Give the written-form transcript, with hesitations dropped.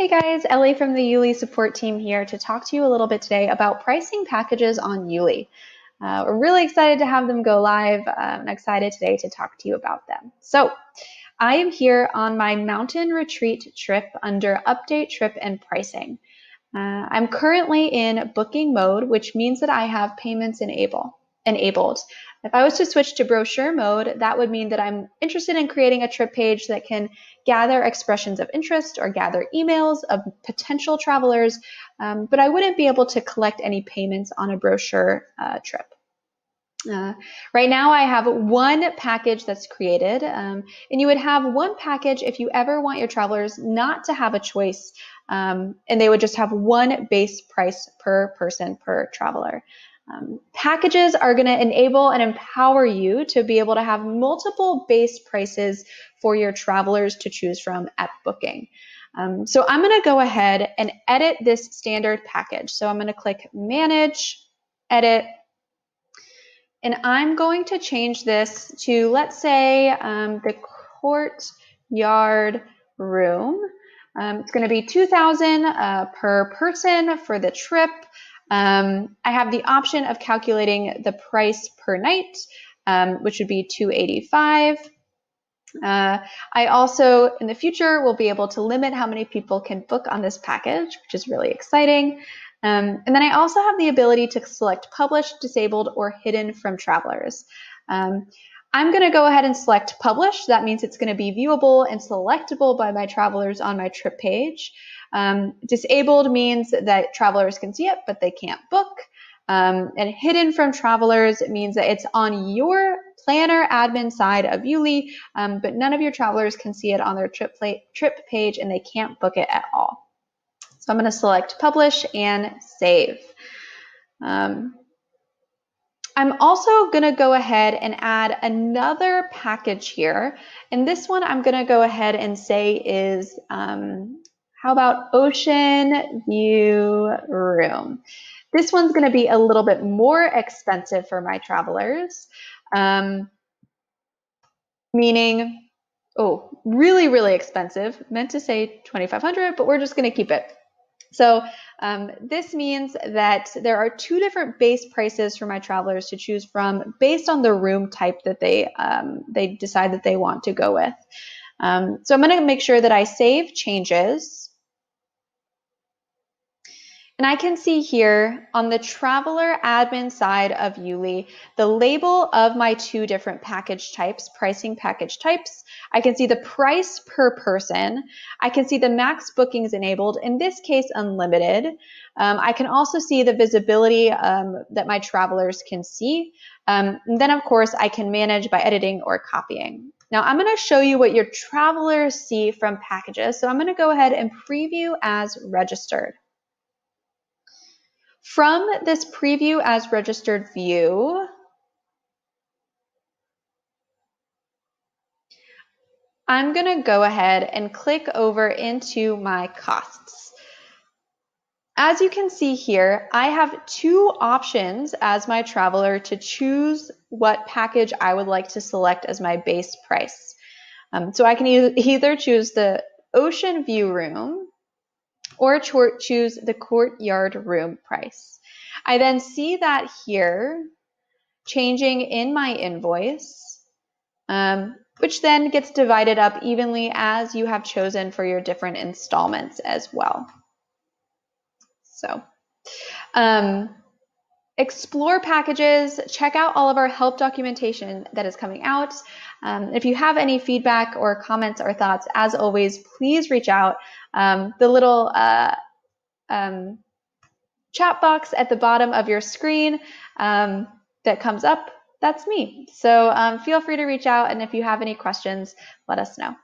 Hey guys, Ellie from the YouLi support team here to talk to you a little bit today about pricing packages on YouLi. We're really excited to have them go live. I'm excited today to talk to you about them. So I am here on my mountain retreat trip under update trip and pricing. I'm currently in booking mode, which means that I have payments enabled. If I was to switch to brochure mode, that would mean that I'm interested in creating a trip page that can gather expressions of interest or gather emails of potential travelers, but I wouldn't be able to collect any payments on a brochure trip. Right now I have one package that's created, and you would have one package if you ever want your travelers not to have a choice, and they would just have one base price per person per traveler. Packages are going to enable and empower you to be able to have multiple base prices for your travelers to choose from at booking. So I'm going to go ahead and edit this standard package. So I'm going to click Manage, Edit, and I'm going to change this to, let's say, the courtyard room. It's going to be $2,000 per person for the trip. I have the option of calculating the price per night, which would be $285. I also, in the future, will be able to limit how many people can book on this package, which is really exciting. And then I also have the ability to select published, disabled, or hidden from travelers. I'm going to go ahead and select publish. That means it's going to be viewable and selectable by my travelers on my trip page. Disabled means that travelers can see it, but they can't book. And hidden from travelers means that it's on your planner admin side of YouLi, but none of your travelers can see it on their trip page and they can't book it at all. So I'm going to select publish and save. I'm also going to go ahead and add another package here. And this one I'm going to go ahead and say is, how about Oceanview room? This one's going to be a little bit more expensive for my travelers, meaning, really, really expensive. Meant to say $2,500, but we're just going to keep it. So this means that there are two different base prices for my travelers to choose from based on the room type that they decide that they want to go with. So I'm going to make sure that I save changes. And I can see here on the traveler admin side of YouLi, the label of my two different package types, pricing package types. I can see the price per person. I can see the max bookings enabled, in this case, unlimited. I can also see the visibility that my travelers can see. And then, of course, I can manage by editing or copying. Now, I'm going to show you what your travelers see from packages. So I'm going to go ahead and preview as registered. From this preview as registered view, I'm going to go ahead and click over into my costs. As you can see here, I have two options as my traveler to choose what package I would like to select as my base price. So I can either choose the Oceanview room or choose the courtyard room price. I then see that here changing in my invoice, which then gets divided up evenly as you have chosen for your different installments as well. So explore packages, check out all of our help documentation that is coming out. If you have any feedback or comments or thoughts, as always, please reach out. The little chat box at the bottom of your screen that comes up, that's me. So feel free to reach out, and if you have any questions, let us know.